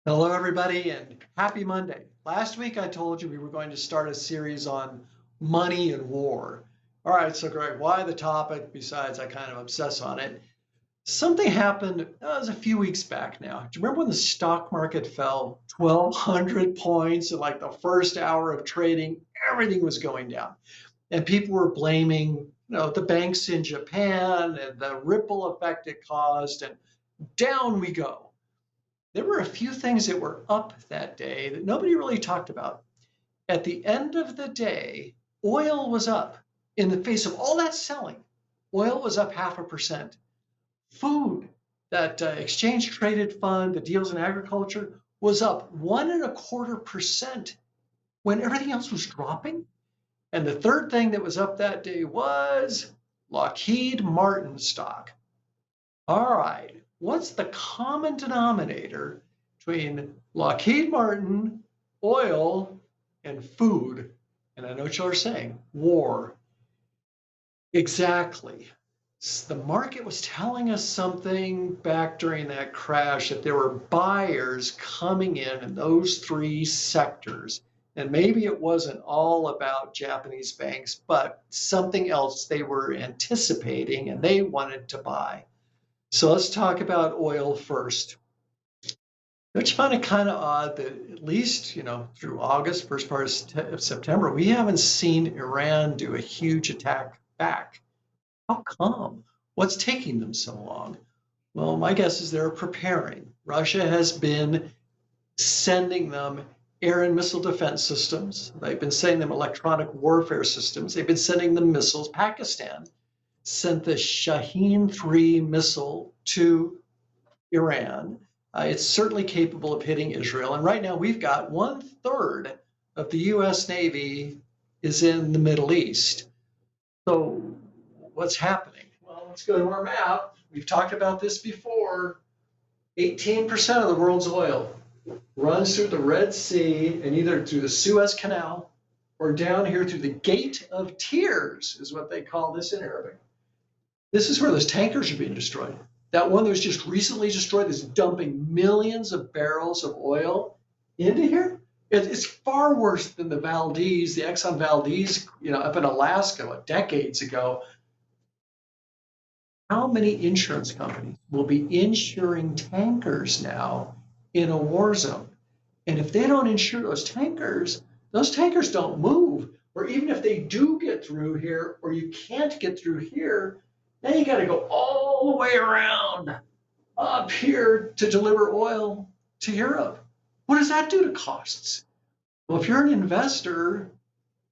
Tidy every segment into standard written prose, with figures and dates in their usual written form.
Hello, everybody, and happy Monday. Last week, I told you we were going to start a series on money and war. All right, so Greg, why the topic besides I kind of obsess on it? Something happened, it was a few weeks back now. Do you remember when the stock market fell 1,200 points in like the first hour of trading? Everything was going down. And people were blaming, the banks in Japan and the ripple effect it caused, and down we go. There were a few things that were up that day that nobody really talked about. At the end of the day, oil was up in the face of all that selling. Oil was up 0.5%. Food, that exchange traded fund that deals in agriculture, was up 1.25% when everything else was dropping. And the third thing that was up that day was Lockheed Martin stock. All right, what's the common denominator between Lockheed Martin, oil, and food? And I know what you're saying, war. Exactly. The market was telling us something back during that crash that there were buyers coming in those three sectors. And maybe it wasn't all about Japanese banks, but something else they were anticipating and they wanted to buy. So let's talk about oil first. Don't you find it kind of odd that at least, through August, first part of September, we haven't seen Iran do a huge attack back? How come? What's taking them so long? Well, my guess is they're preparing. Russia has been sending them air and missile defense systems. They've been sending them electronic warfare systems. They've been sending them missiles. Pakistan sent the Shaheen 3 missile to Iran. It's certainly capable of hitting Israel. And right now, we've got 1/3 of the US Navy is in the Middle East. So, what's happening? Well, let's go to our map. We've talked about this before. 18% of the world's oil runs through the Red Sea and either through the Suez Canal or down here through the Gate of Tears, is what they call this in Arabic. This is where those tankers are being destroyed. That one that was just recently destroyed is dumping millions of barrels of oil into here. It's far worse than the Valdez, the Exxon Valdez, up in Alaska, decades ago. How many insurance companies will be insuring tankers now in a war zone? And if they don't insure those tankers don't move. Or even if they do get through here, or you can't get through here, then you got to go all the way around up here to deliver oil to Europe. What does that do to costs? Well, if you're an investor,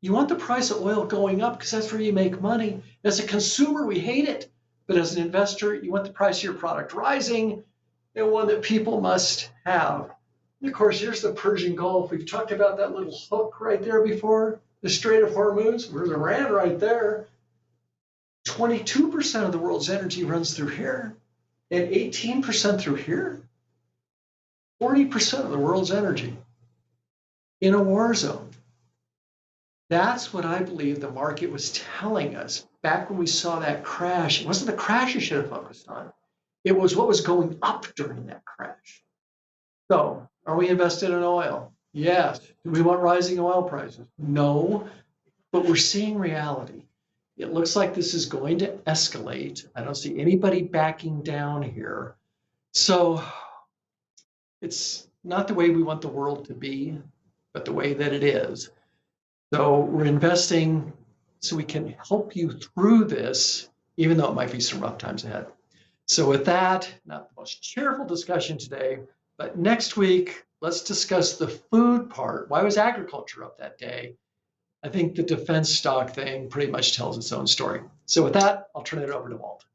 you want the price of oil going up because that's where you make money. As a consumer, we hate it. But as an investor, you want the price of your product rising and one that people must have. And of course, here's the Persian Gulf. We've talked about that little hook right there before, the Strait of Hormuz. There's Iran right there. 22% of the world's energy runs through here, and 18% through here. 40% of the world's energy in a war zone. That's what I believe the market was telling us back when we saw that crash. It wasn't the crash you should have focused on. It was what was going up during that crash. So, are we invested in oil? Yes. Do we want rising oil prices? No. But we're seeing reality. It looks like this is going to escalate. I don't see anybody backing down here. So it's not the way we want the world to be, but the way that it is. So we're investing so we can help you through this, even though it might be some rough times ahead. So with that, not the most cheerful discussion today, but next week, let's discuss the food part. Why was agriculture up that day? I think the defense stock thing pretty much tells its own story. So with that, I'll turn it over to Walt.